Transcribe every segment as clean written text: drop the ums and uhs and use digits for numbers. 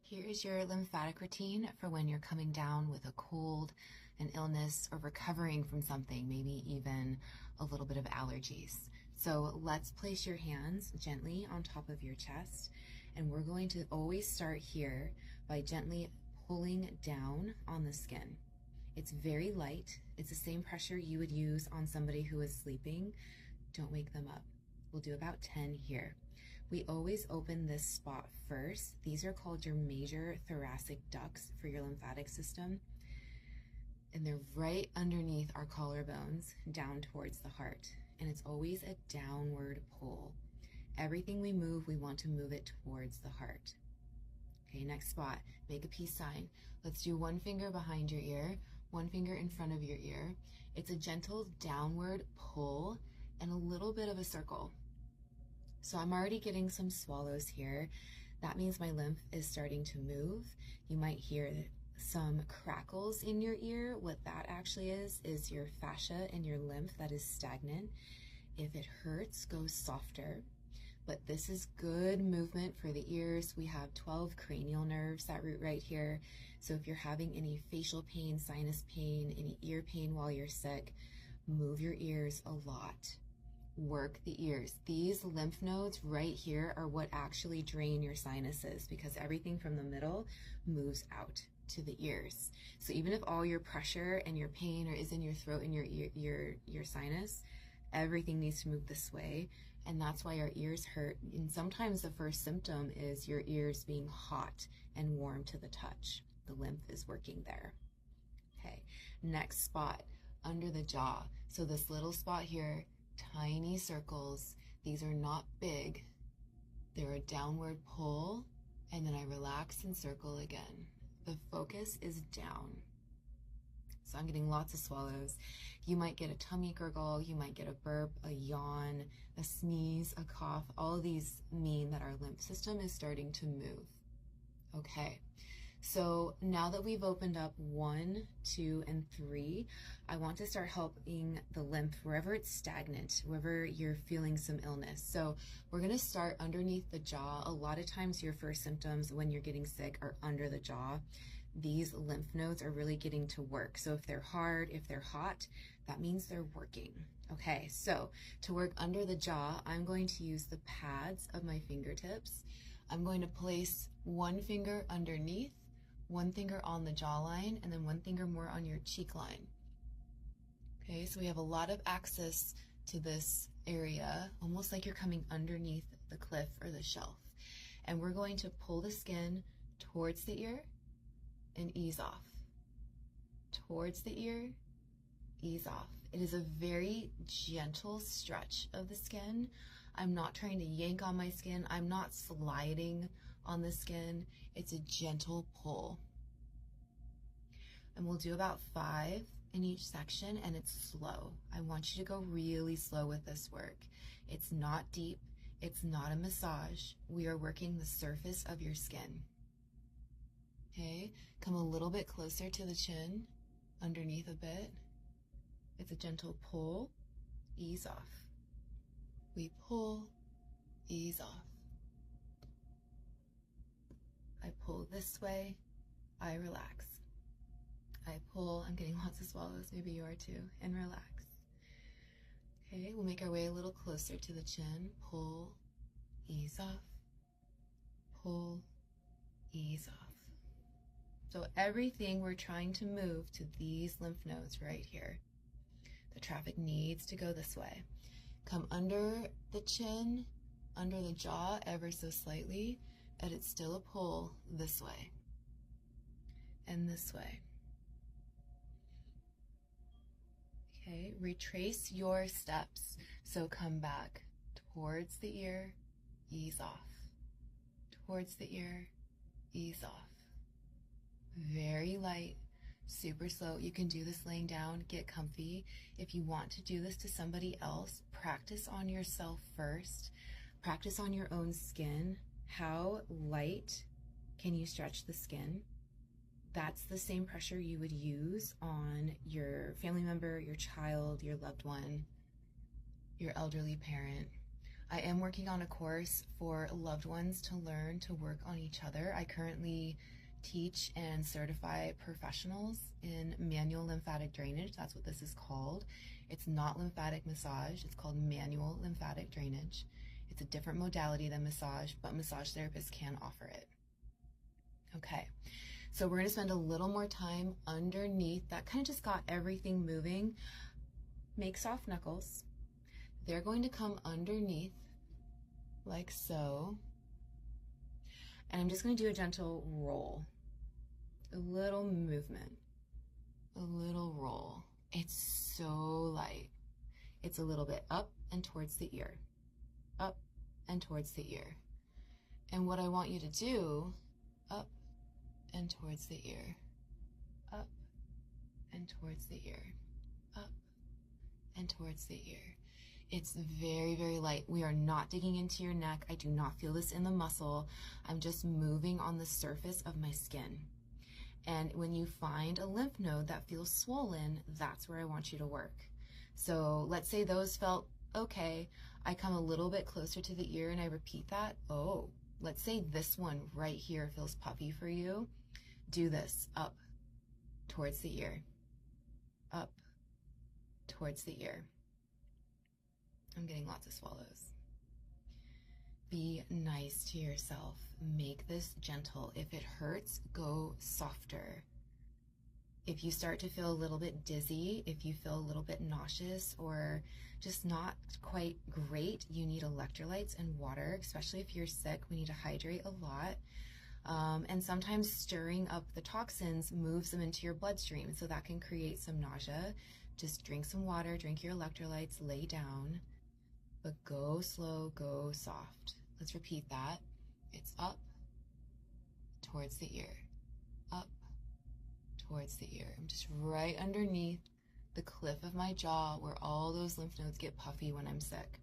Here is your lymphatic routine for when you're coming down with a cold, an illness, or recovering from something, maybe even a little bit of allergies. So let's place your hands gently on top of your chest, and we're going to always start here by gently pulling down on the skin. It's very light. It's the same pressure you would use on somebody who is sleeping. Don't wake them up. We'll do about 10 here. We always open this spot first. These are called your major thoracic ducts for your lymphatic system. And they're right underneath our collarbones down towards the heart. And it's always a downward pull. Everything we move, we want to move it towards the heart. Okay, next spot, make a peace sign. Let's do one finger behind your ear, one finger in front of your ear. It's a gentle downward pull and a little bit of a circle. So I'm already getting some swallows here. That means my lymph is starting to move. You might hear some crackles in your ear. What that actually is your fascia in your lymph that is stagnant. If it hurts, go softer. But this is good movement for the ears. We have 12 cranial nerves that root right here. So if you're having any facial pain, sinus pain, any ear pain while you're sick, move your ears a lot. Work the ears. These lymph nodes right here are what actually drain your sinuses, because everything from the middle moves out to the ears. So even if all your pressure and your pain is in your throat and your sinus, everything needs to move this way. And that's why our ears hurt. And sometimes the first symptom is your ears being hot and warm to the touch. The lymph is working there. Okay, next spot, under the jaw. So this little spot here, tiny circles. These are not big. They're a downward pull, and then I relax and circle again. The focus is down. So I'm getting lots of swallows. You might get a tummy gurgle, you might get a burp, a yawn, a sneeze, a cough. All of these mean that our lymph system is starting to move. Okay. So now that we've opened up 1, 2, and 3, I want to start helping the lymph wherever it's stagnant, wherever you're feeling some illness. So we're going to start underneath the jaw. A lot of times your first symptoms when you're getting sick are under the jaw. These lymph nodes are really getting to work. So if they're hard, if they're hot, that means they're working. Okay, so to work under the jaw, I'm going to use the pads of my fingertips. I'm going to place one finger underneath, one finger on the jawline, and then one finger more on your cheek line. Okay, so we have a lot of access to this area, almost like you're coming underneath the cliff or the shelf. And we're going to pull the skin towards the ear and ease off. Towards the ear, ease off. It is a very gentle stretch of the skin. I'm not trying to yank on my skin. I'm not sliding on the skin. It's a gentle pull. And we'll do about 5 in each section, and it's slow. I want you to go really slow with this work. It's not deep. It's not a massage. We are working the surface of your skin. Okay, come a little bit closer to the chin, underneath a bit. It's a gentle pull, ease off. We pull, ease off. I pull this way, I relax. I pull, I'm getting lots of swallows, maybe you are too, and relax. Okay, we'll make our way a little closer to the chin. Pull, ease off. Pull, ease off. So everything we're trying to move to these lymph nodes right here. The traffic needs to go this way. Come under the chin, under the jaw ever so slightly, and it's still a pull this way and this way. Okay, retrace your steps. So come back towards the ear, ease off. Towards the ear, ease off. Very light, super slow. You can do this laying down, get comfy. If you want to do this to somebody else, practice on yourself first. Practice on your own skin. How light can you stretch the skin? That's the same pressure you would use on your family member, your child, your loved one, your elderly parent. I am working on a course for loved ones to learn to work on each other. I currently teach and certify professionals in manual lymphatic drainage. That's what this is called. It's not lymphatic massage. It's called manual lymphatic drainage. It's a different modality than massage, but massage therapists can offer it. Okay, so we're going to spend a little more time underneath. That kind of just got everything moving. Make soft knuckles. They're going to come underneath like so. And I'm just going to do a gentle roll, a little movement, a little roll. It's so light. It's a little bit up and towards the ear, up and towards the ear. And what I want you to do, up and towards the ear, up and towards the ear, up and towards the ear. It's very, very light. We are not digging into your neck. I do not feel this in the muscle. I'm just moving on the surface of my skin. And when you find a lymph node that feels swollen, that's where I want you to work. So let's say those felt okay. I come a little bit closer to the ear and I repeat that. Oh, let's say this one right here feels puffy for you. Do this, up towards the ear, up towards the ear. I'm getting lots of swallows. Be nice to yourself. Make this gentle. If it hurts, go softer. If you start to feel a little bit dizzy, if you feel a little bit nauseous or just not quite great, you need electrolytes and water, especially if you're sick. We need to hydrate a lot. And sometimes stirring up the toxins moves them into your bloodstream, so that can create some nausea. Just drink some water, drink your electrolytes, lay down. But go slow, go soft. Let's repeat that. It's up towards the ear, up towards the ear. I'm just right underneath the cliff of my jaw where all those lymph nodes get puffy when I'm sick.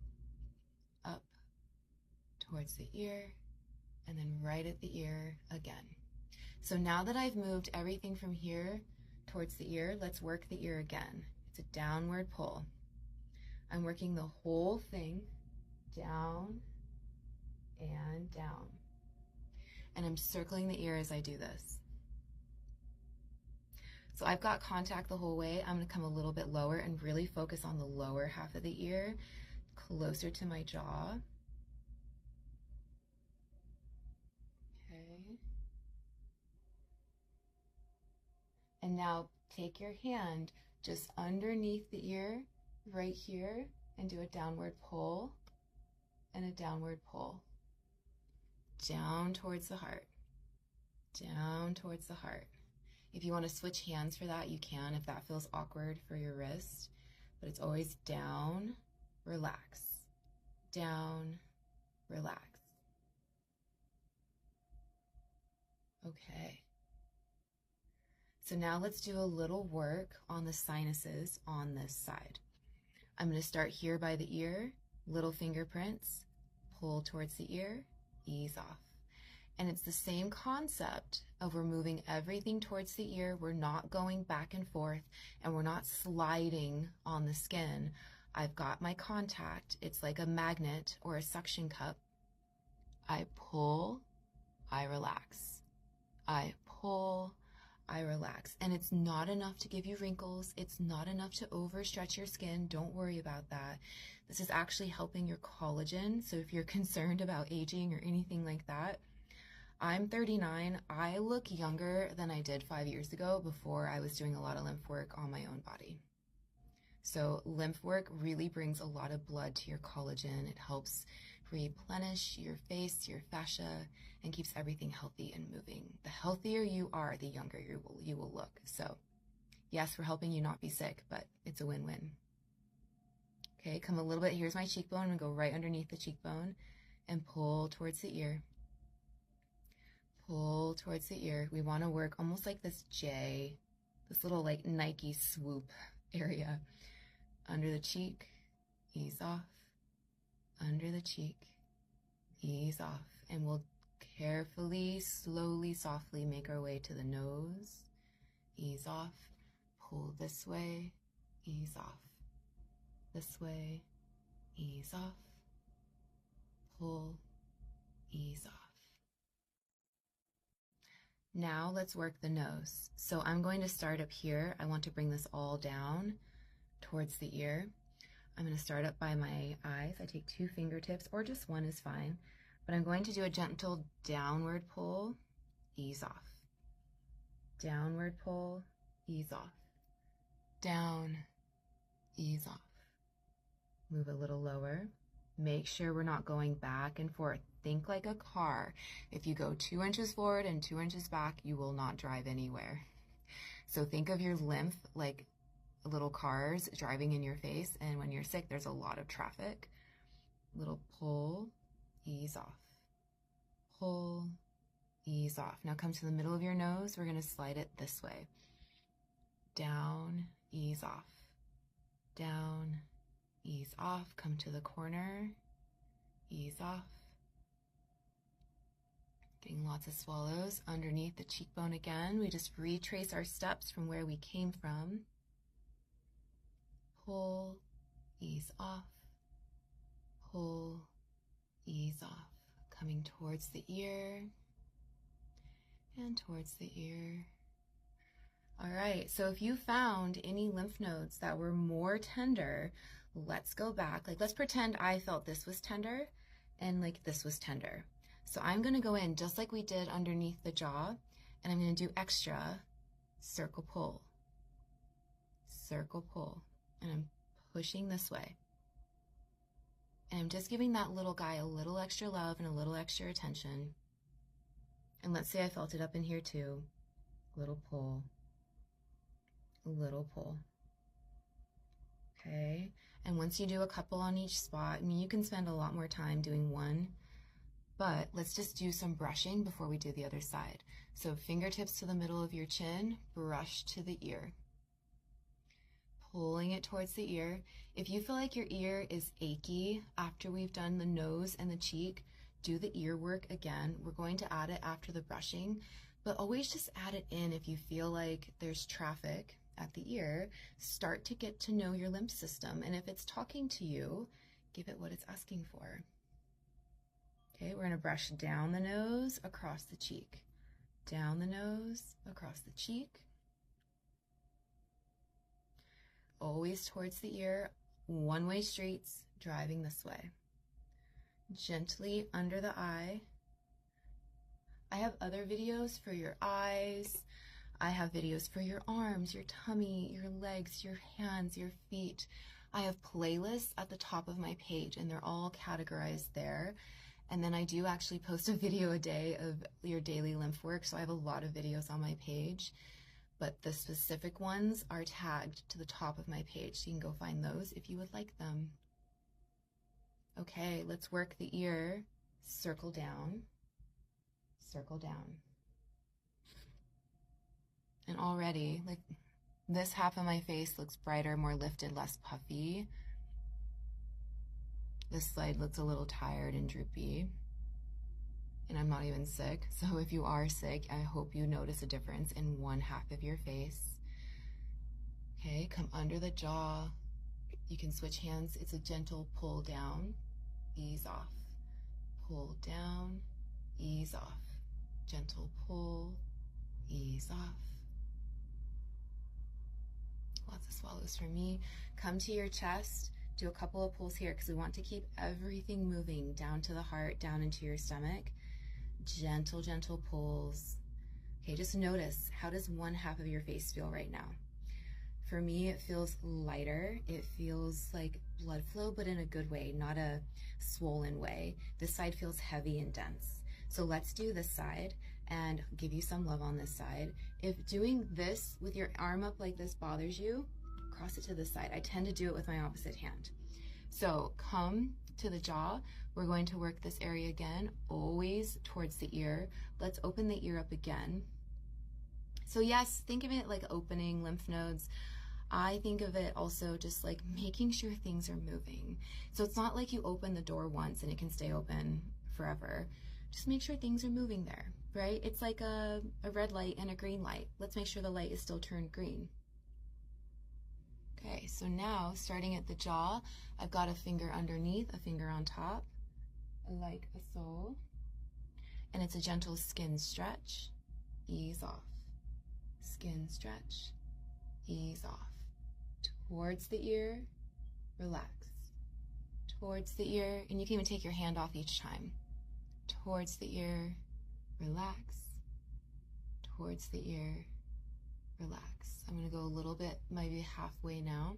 Up towards the ear, and then right at the ear again. So now that I've moved everything from here towards the ear, let's work the ear again. It's a downward pull. I'm working the whole thing down and down. And I'm circling the ear as I do this. So I've got contact the whole way. I'm going to come a little bit lower and really focus on the lower half of the ear, closer to my jaw. Okay. And now take your hand just underneath the ear, right here, and do a downward pull and a downward pull. Down towards the heart, down towards the heart. If you want to switch hands for that, you can if that feels awkward for your wrist, but it's always down, relax, down, relax. Okay. So now let's do a little work on the sinuses on this side. I'm going to start here by the ear, little fingerprints, pull towards the ear, ease off. And it's the same concept of we're moving everything towards the ear. We're not going back and forth, and we're not sliding on the skin. I've got my contact. It's like a magnet or a suction cup. I pull, I relax. I pull, I relax. And it's not enough to give you wrinkles. It's not enough to overstretch your skin. Don't worry about that. This is actually helping your collagen. So if you're concerned about aging or anything like that, I'm 39. I look younger than I did 5 years ago before I was doing a lot of lymph work on my own body. So lymph work really brings a lot of blood to your collagen. It helps replenish your face, your fascia, and keeps everything healthy and moving. The healthier you are, the younger you will look. So yes, we're helping you not be sick, but it's a win-win. Okay, come a little bit. Here's my cheekbone. I'm going to go right underneath the cheekbone and pull towards the ear. Pull towards the ear. We want to work almost like this J, this little like Nike swoop area. Under the cheek, ease off. Under the cheek, ease off. And we'll carefully, slowly, softly make our way to the nose. Ease off. Pull this way, ease off. This way, ease off. pull, ease off. Now let's work the nose. So I'm going to start up here. I want to bring this all down towards the ear. I'm going to start up by my eyes. I take 2 fingertips, or just one is fine. But I'm going to do a gentle downward pull, ease off. Downward pull, ease off. Down, ease off. Move a little lower. Make sure we're not going back and forth. Think like a car. If you go 2 inches forward and 2 inches back, you will not drive anywhere. So think of your lymph like little cars driving in your face, and when you're sick, there's a lot of traffic. Little pull, ease off. Pull, ease off. Now come to the middle of your nose. We're going to slide it this way. Down, ease off. Down, ease off. Come to the corner, ease off. Getting lots of swallows underneath the cheekbone again. We just retrace our steps from where we came from. Pull, ease off. Pull, ease off. Coming towards the ear and towards the ear. All right, so if you found any lymph nodes that were more tender, let's go back. Like, let's pretend I felt this was tender and like this was tender. So I'm going to go in just like we did underneath the jaw, and I'm going to do extra circle pull, and I'm pushing this way. And I'm just giving that little guy a little extra love and a little extra attention. And let's say I felt it up in here too. Little pull, little pull. Okay, and once you do a couple on each spot, I mean, you can spend a lot more time doing one, but let's just do some brushing before we do the other side. So fingertips to the middle of your chin, brush to the ear. Pulling it towards the ear. If you feel like your ear is achy after we've done the nose and the cheek, do the ear work again. We're going to add it after the brushing, but always just add it in if you feel like there's traffic at the ear. Start to get to know your lymph system, and if it's talking to you, give it what it's asking for. Okay, we're going to brush down the nose, across the cheek. Down the nose, across the cheek. Always towards the ear, one-way streets, driving this way. Gently under the eye. I have other videos for your eyes. I have videos for your arms, your tummy, your legs, your hands, your feet. I have playlists at the top of my page, and they're all categorized there. And then I do actually post a video a day of your daily lymph work, so I have a lot of videos on my page. But the specific ones are tagged to the top of my page, so you can go find those if you would like them. Okay, let's work the ear. Circle down, circle down. And already, like, this half of my face looks brighter, more lifted, less puffy. This side looks a little tired and droopy. And I'm not even sick, so if you are sick, I hope you notice a difference in one half of your face. Okay, come under the jaw. You can switch hands. It's a gentle pull down, ease off. Pull down, ease off. Gentle pull, ease off. Lots of swallows for me. Come to your chest. Do a couple of pulls here because we want to keep everything moving down to the heart, down into your stomach. Gentle, gentle pulls. Okay, just notice, how does one half of your face feel right now? For me, it feels lighter. It feels like blood flow, but in a good way, not a swollen way. This side feels heavy and dense. So let's do this side and give you some love on this side. If doing this with your arm up like this bothers you, cross it to this side. I tend to do it with my opposite hand. So come to the jaw. We're going to work this area again, always towards the ear. Let's open the ear up again. So yes, think of it like opening lymph nodes. I think of it also just like making sure things are moving. So it's not like you open the door once and it can stay open forever. Just make sure things are moving there, right? It's like a red light and a green light. Let's make sure the light is still turned green. Okay, so now starting at the jaw, I've got a finger underneath, a finger on top. like so. And it's a gentle skin stretch, ease off. Skin stretch, ease off. Towards the ear, relax. Towards the ear, and you can even take your hand off each time. Towards the ear, relax. Towards the ear, relax. I'm going to go a little bit, maybe halfway now.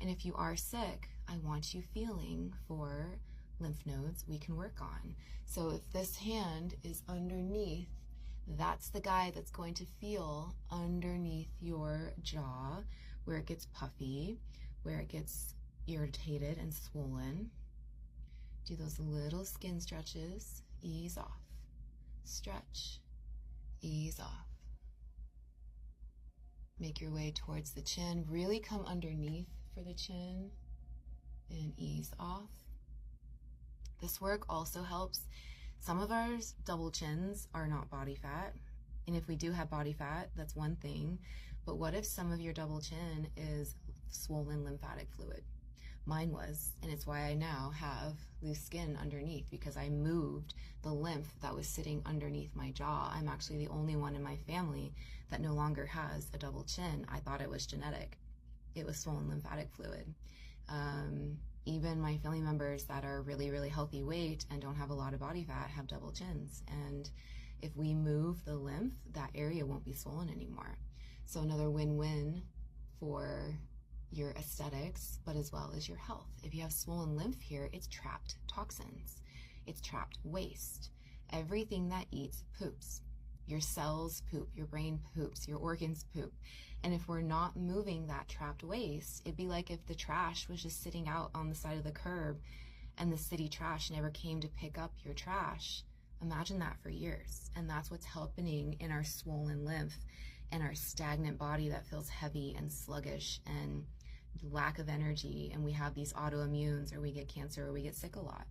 And if you are sick, I want you feeling for lymph nodes we can work on. So if this hand is underneath, that's the guy that's going to feel underneath your jaw, where it gets puffy, where it gets irritated and swollen. Do those little skin stretches, ease off. Stretch, ease off. Make your way towards the chin, really come underneath for the chin and ease off. This work also helps. Some of our double chins are not body fat, and if we do have body fat, that's one thing, but what if some of your double chin is swollen lymphatic fluid? Mine was, and it's why I now have loose skin underneath, because I moved the lymph that was sitting underneath my jaw. I'm actually the only one in my family that no longer has a double chin. I thought it was genetic. It was swollen lymphatic fluid. Even my family members that are really, really healthy weight and don't have a lot of body fat have double chins. And if we move the lymph, that area won't be swollen anymore. So another win-win for your aesthetics, but as well as your health. If you have swollen lymph here, it's trapped toxins. It's trapped waste. Everything that eats poops. Your cells poop, your brain poops, your organs poop. And if we're not moving that trapped waste, it'd be like if the trash was just sitting out on the side of the curb and the city trash never came to pick up your trash. Imagine that for years. And that's what's happening in our swollen lymph and our stagnant body that feels heavy and sluggish and lack of energy. And we have these autoimmunes, or we get cancer, or we get sick a lot.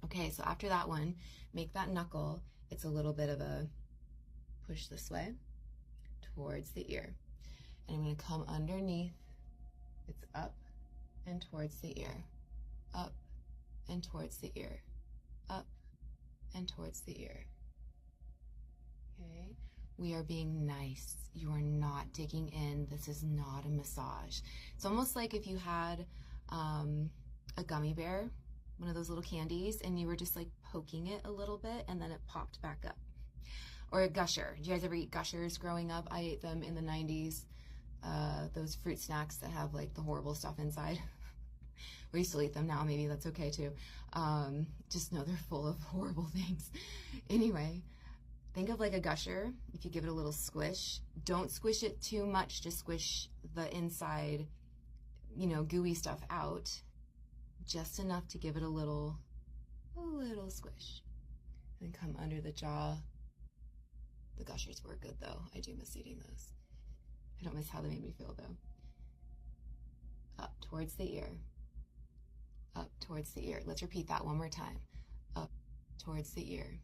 Okay, so after that one, make that knuckle. It's a little bit of a push this way towards the ear. And I'm going to come underneath. It's up and towards the ear. Up and towards the ear. Up and towards the ear. Okay. We are being nice. You are not digging in. This is not a massage. It's almost like if you had a gummy bear, one of those little candies, and you were just like poking it a little bit and then it popped back up. Or a gusher. Did you guys ever eat gushers growing up? I ate them in the 90s. Those fruit snacks that have like the horrible stuff inside. We still eat them now. Maybe that's okay too. Just know they're full of horrible things. Anyway, think of like a gusher. If you give it a little squish, don't squish it too much. Just squish the inside, gooey stuff out. Just enough to give it a little squish. And come under the jaw. The gushers were good though. I do miss eating those. I don't miss how they made me feel though. Up towards the ear. Up towards the ear. Let's repeat that one more time. Up towards the ear.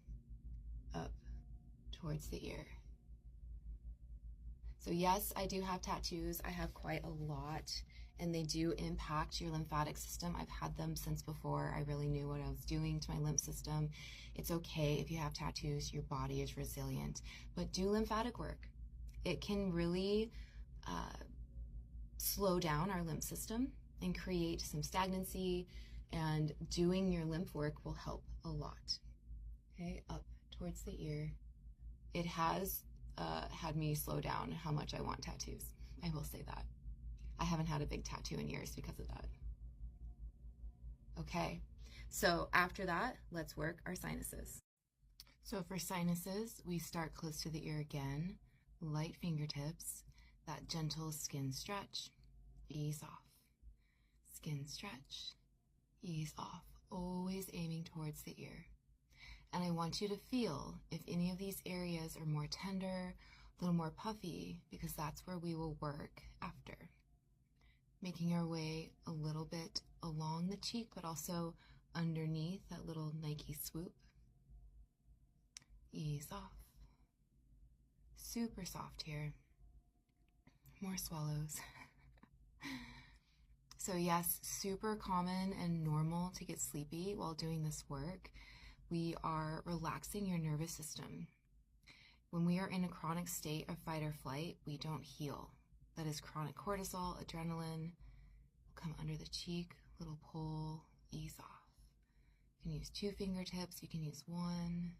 Up towards the ear. So yes, I do have tattoos. I have quite a lot, and they do impact your lymphatic system. I've had them since before I really knew what I was doing to my lymph system. It's okay if you have tattoos, your body is resilient, but do lymphatic work. It can really slow down our lymph system and create some stagnancy, and doing your lymph work will help a lot. Okay, up towards the ear. It has had me slow down how much I want tattoos. I will say that. I haven't had a big tattoo in years because of that. Okay, so after that, let's work our sinuses. So for sinuses, we start close to the ear again, light fingertips, that gentle skin stretch, ease off. Skin stretch, ease off, always aiming towards the ear. And I want you to feel if any of these areas are more tender, a little more puffy, because that's where we will work after. Making our way a little bit along the cheek, but also underneath that little Nike swoop. Ease off. Super soft here. More swallows. So yes, super common and normal to get sleepy while doing this work. We are relaxing your nervous system. When we are in a chronic state of fight or flight, we don't heal. That is chronic cortisol, adrenaline, come under the cheek, little pull, ease off. You can use 2 fingertips, you can use 1.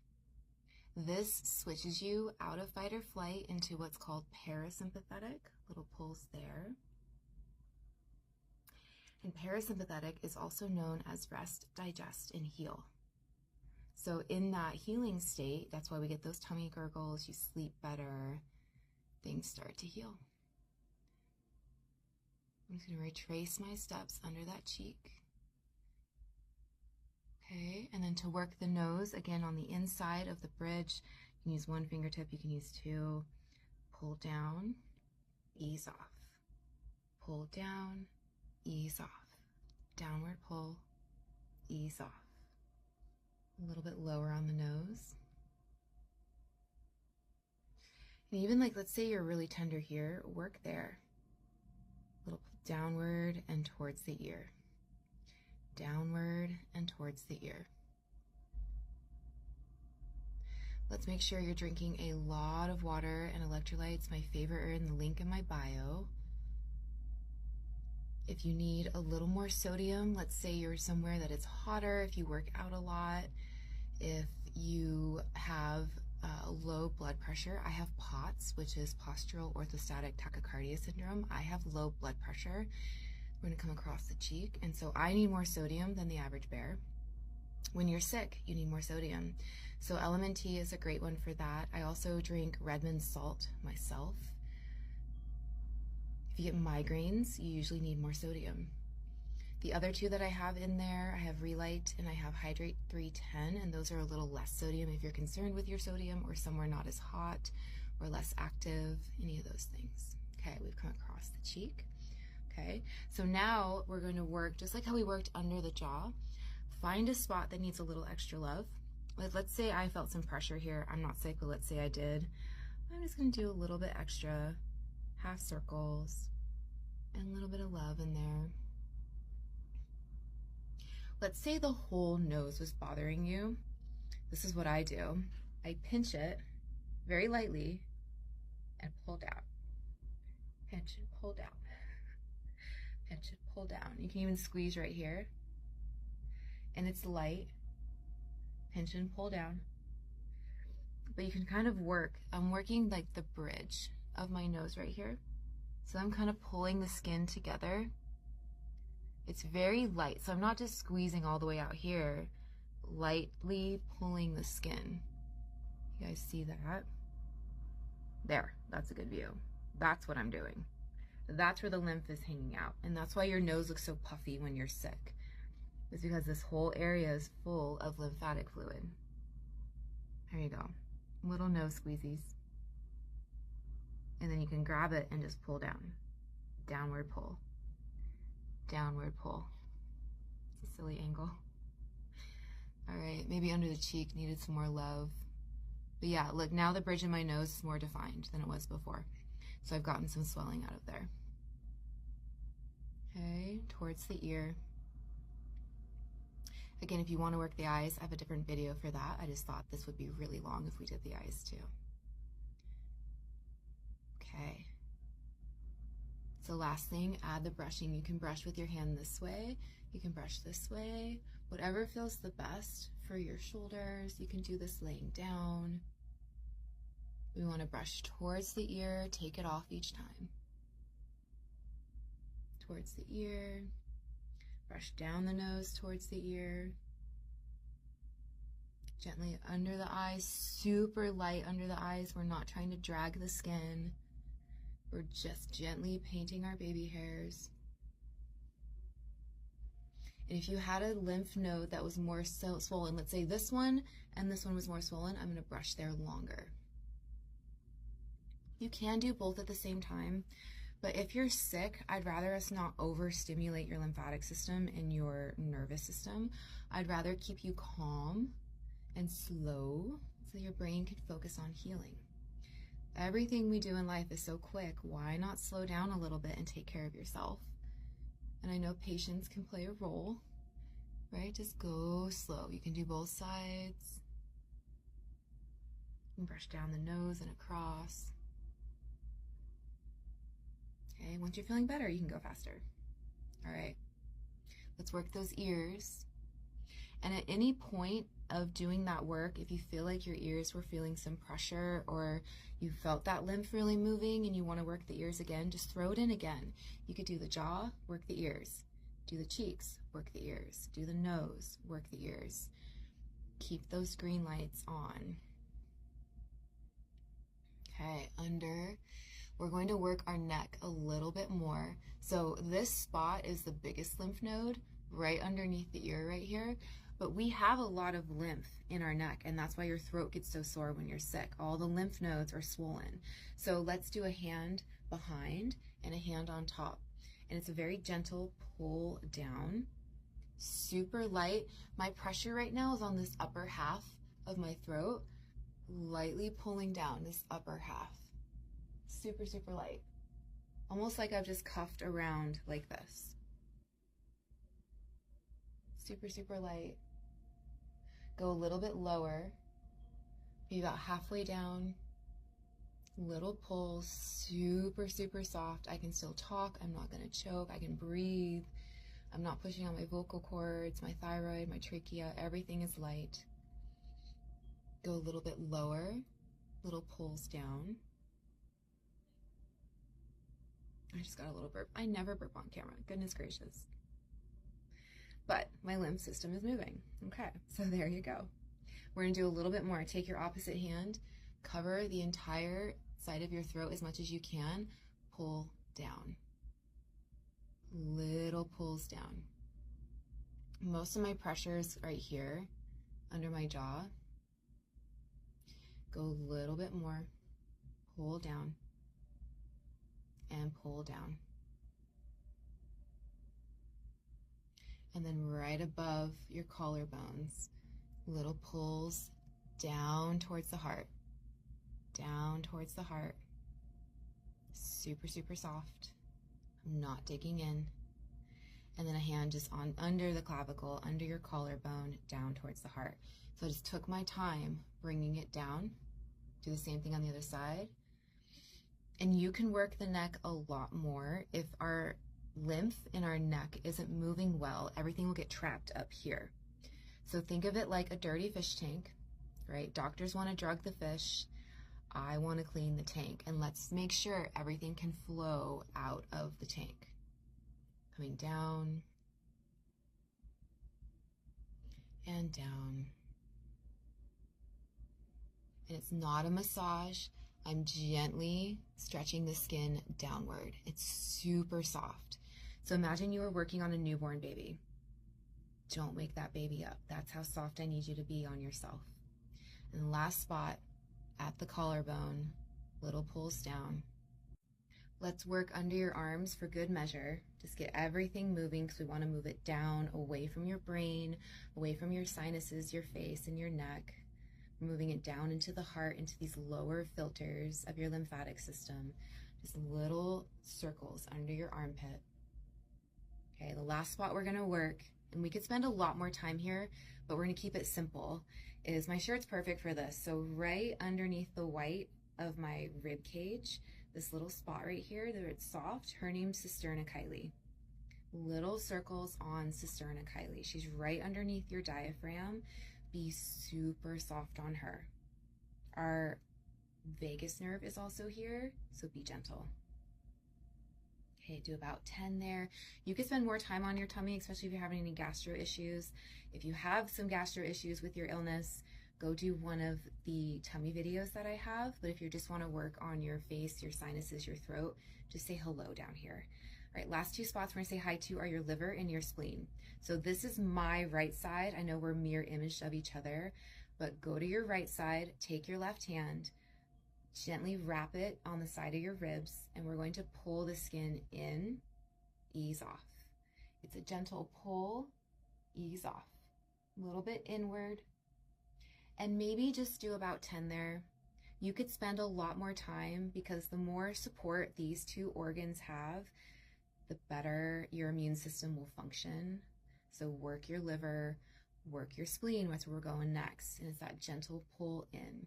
This switches you out of fight or flight into what's called parasympathetic, little pulls there. And parasympathetic is also known as rest, digest, and heal. So in that healing state, that's why we get those tummy gurgles, you sleep better, things start to heal. I'm just going to retrace my steps under that cheek. Okay, and then to work the nose, again on the inside of the bridge, you can use 1 fingertip, you can use 2. Pull down, ease off. Pull down, ease off. Downward pull, ease off. A little bit lower on the nose. And even like, let's say you're really tender here, work there. A little downward and towards the ear. Downward and towards the ear. Let's make sure you're drinking a lot of water and electrolytes. My favorite are in the link in my bio. If you need a little more sodium, let's say you're somewhere that it's hotter, if you work out a lot, if you have low blood pressure. I have POTS, which is postural orthostatic tachycardia syndrome. I have low blood pressure. We're going to come across the cheek, and so I need more sodium than the average bear. When you're sick, you need more sodium. So LMNT is a great one for that. I also drink Redmond salt myself. If you get migraines, you usually need more sodium. The other 2 that I have in there, I have Relight and I have Hydrate 310, and those are a little less sodium if you're concerned with your sodium or somewhere not as hot or less active, any of those things. Okay, we've come across the cheek. Okay, so now we're going to work just like how we worked under the jaw. Find a spot that needs a little extra love. Let's say I felt some pressure here. I'm not sick, but let's say I did. I'm just going to do a little bit extra, half circles, and a little bit of love in there. Let's say the whole nose was bothering you. This is what I do. I pinch it very lightly and pull down. Pinch and pull down. Pinch and pull down. You can even squeeze right here. And it's light. Pinch and pull down. But you can kind of work. I'm working like the bridge of my nose right here. So I'm kind of pulling the skin together. It's very light, so I'm not just squeezing all the way out here. Lightly pulling the skin. You guys see that? There, that's a good view. That's what I'm doing. That's where the lymph is hanging out. And that's why your nose looks so puffy when you're sick. It's because this whole area is full of lymphatic fluid. There you go. Little nose squeezies. And then you can grab it and just pull down. Downward pull. Downward pull. It's a silly angle. All right, maybe under the cheek needed some more love. But yeah, look, now the bridge in my nose is more defined than it was before. So I've gotten some swelling out of there. Okay, towards the ear. Again, if you want to work the eyes, I have a different video for that. I just thought this would be really long if we did the eyes too. Okay. So last thing, add the brushing. You can brush with your hand this way. You can brush this way. Whatever feels the best for your shoulders. You can do this laying down. We want to brush towards the ear. Take it off each time. Towards the ear. Brush down the nose towards the ear. Gently under the eyes, super light under the eyes. We're not trying to drag the skin. We're just gently painting our baby hairs. And if you had a lymph node that was more swollen, let's say this one and this one was more swollen, I'm going to brush there longer. You can do both at the same time. But if you're sick, I'd rather us not overstimulate your lymphatic system and your nervous system. I'd rather keep you calm and slow so your brain can focus on healing. Everything we do in life is so quick. Why not slow down a little bit and take care of yourself? And I know patience can play a role, right? Just go slow. You can do both sides. And brush down the nose and across. Okay, once you're feeling better, you can go faster. All right, let's work those ears. And at any point of doing that work, if you feel like your ears were feeling some pressure or you felt that lymph really moving and you want to work the ears again, just throw it in again. You could do the jaw, work the ears. Do the cheeks, work the ears. Do the nose, work the ears. Keep those green lights on. Okay, under. We're going to work our neck a little bit more. So this spot is the biggest lymph node right underneath the ear right here. But we have a lot of lymph in our neck, and that's why your throat gets so sore when you're sick. All the lymph nodes are swollen. So let's do a hand behind and a hand on top. And it's a very gentle pull down, super light. My pressure right now is on this upper half of my throat, lightly pulling down this upper half. Super, super light. Almost like I've just cuffed around like this. Super, super light. Go a little bit lower, be about halfway down. Little pulls, super, super soft. I can still talk, I'm not gonna choke, I can breathe. I'm not pushing on my vocal cords, my thyroid, my trachea, everything is light. Go a little bit lower, little pulls down. I just got a little burp. I never burp on camera, goodness gracious. But my lymph system is moving. Okay, so there you go. We're gonna do a little bit more. Take your opposite hand, cover the entire side of your throat as much as you can, pull down. Little pulls down. Most of my pressure is right here, under my jaw. Go a little bit more, pull down, and pull down. And then right above your collarbones, little pulls down towards the heart, down towards the heart. Super, super soft. I'm not digging in. And then a hand just on under the clavicle, under your collarbone, down towards the heart. So I just took my time bringing it down. Do the same thing on the other side. And you can work the neck a lot more. If our lymph in our neck isn't moving well, everything will get trapped up here. So think of it like a dirty fish tank, right? Doctors want to drug the fish. I want to clean the tank. And let's make sure everything can flow out of the tank. Coming down and down. And it's not a massage. I'm gently stretching the skin downward. It's super soft. So imagine you were working on a newborn baby. Don't wake that baby up. That's how soft I need you to be on yourself. And the last spot at the collarbone, little pulls down. Let's work under your arms for good measure. Just get everything moving because we want to move it down, away from your brain, away from your sinuses, your face, and your neck. We're moving it down into the heart, into these lower filters of your lymphatic system. Just little circles under your armpit. Okay, the last spot we're gonna work, and we could spend a lot more time here, but we're gonna keep it simple, is my shirt's perfect for this. So right underneath the white of my rib cage, this little spot right here, there it's soft, her name's Cisterna Kylie. Little circles on Cisterna Kylie. She's right underneath your diaphragm. Be super soft on her. Our vagus nerve is also here, so be gentle. Okay, do about 10 there. You can spend more time on your tummy, especially if you're having any gastro issues. If you have some gastro issues with your illness, go do one of the tummy videos that I have. But if you just want to work on your face, your sinuses, your throat, just say hello down here. All right, last two spots we're gonna say hi to are your liver and your spleen. So this is my right side. I know we're mirror imaged of each other, but go to your right side, take your left hand, gently wrap it on the side of your ribs, and we're going to pull the skin in, ease off. It's a gentle pull, ease off. A little bit inward, and maybe just do about 10 there. You could spend a lot more time because the more support these two organs have, the better your immune system will function. So work your liver, work your spleen, that's where we're going next. And it's that gentle pull in.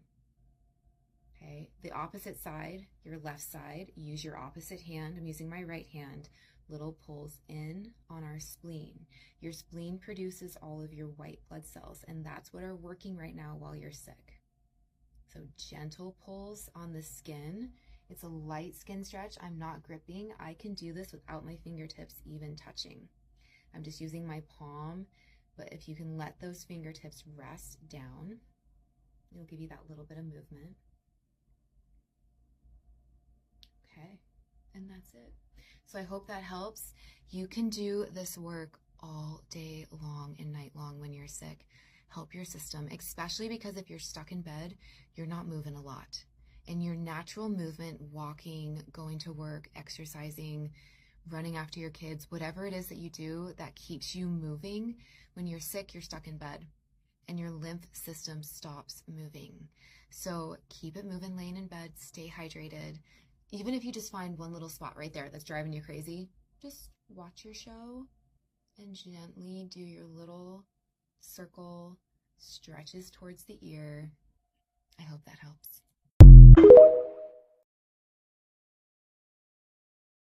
Okay, the opposite side, your left side, use your opposite hand. I'm using my right hand. Little pulls in on our spleen. Your spleen produces all of your white blood cells, and that's what are working right now while you're sick. So gentle pulls on the skin. It's a light skin stretch. I'm not gripping. I can do this without my fingertips even touching. I'm just using my palm, but if you can let those fingertips rest down, it'll give you that little bit of movement. Okay, and that's it. So I hope that helps. You can do this work all day long and night long when you're sick. Help your system, especially because if you're stuck in bed, you're not moving a lot. And your natural movement, walking, going to work, exercising, running after your kids, whatever it is that you do that keeps you moving, when you're sick, you're stuck in bed and your lymph system stops moving. So keep it moving, laying in bed, stay hydrated. Even if you just find one little spot right there that's driving you crazy, just watch your show and gently do your little circle stretches towards the ear. I hope that helps.